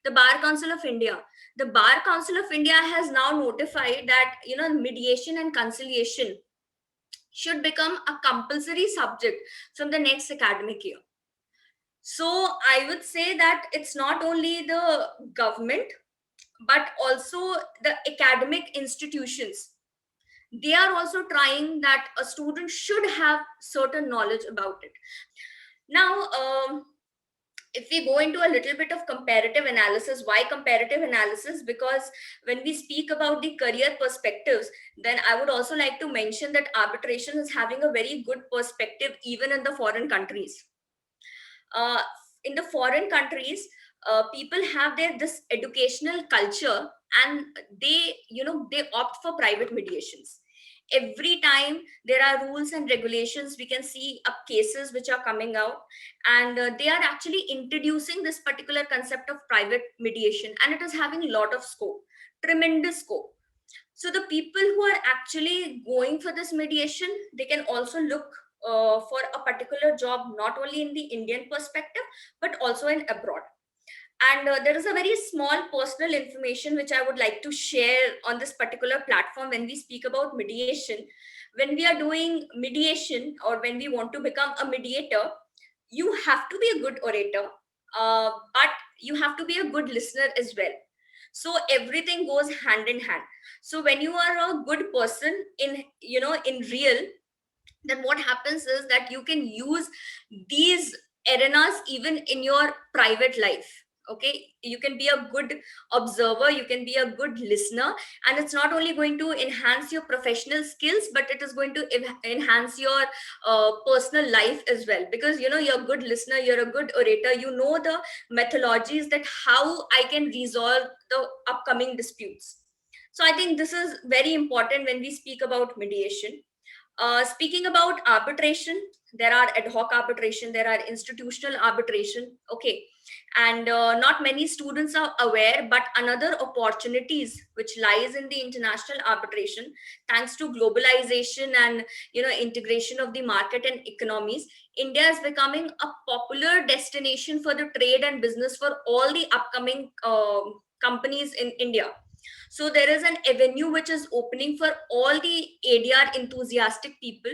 The Bar Council of India. The Bar Council of India has now notified that mediation and conciliation should become a compulsory subject from the next academic year. So I would say that it's not only the government, but also the academic institutions. They are also trying that a student should have certain knowledge about it. Now, if we go into a little bit of comparative analysis, why comparative analysis? Because when we speak about the career perspectives, then I would also like to mention that arbitration is having a very good perspective even in the foreign countries. uh, in the foreign countries, people have their this educational culture, and they opt for private mediations. Every time there are rules and regulations, we can see up cases which are coming out, and they are actually introducing this particular concept of private mediation, and it is having a lot of scope, tremendous scope. So the people who are actually going for this mediation, they can also look for a particular job, not only in the Indian perspective but also in abroad. And there is a very small personal information which I would like to share on this particular platform. When we speak about mediation, when we are doing mediation or when we want to become a mediator, you have to be a good orator, but you have to be a good listener as well. So everything goes hand in hand. So when you are a good person in in real, then what happens is that you can use these arenas even in your private life. Okay, you can be a good observer, you can be a good listener, and it's not only going to enhance your professional skills, but it is going to enhance your personal life as well, because you're a good listener, you're a good orator, you know the methodologies that how I can resolve the upcoming disputes. So I think this is very important when we speak about mediation. Speaking about arbitration, there are ad hoc arbitration, there are institutional arbitration. Okay, and not many students are aware, but another opportunities which lies in the international arbitration, thanks to globalization and integration of the market and economies, India is becoming a popular destination for the trade and business for all the upcoming companies in India. So there is an avenue which is opening for all the ADR enthusiastic people.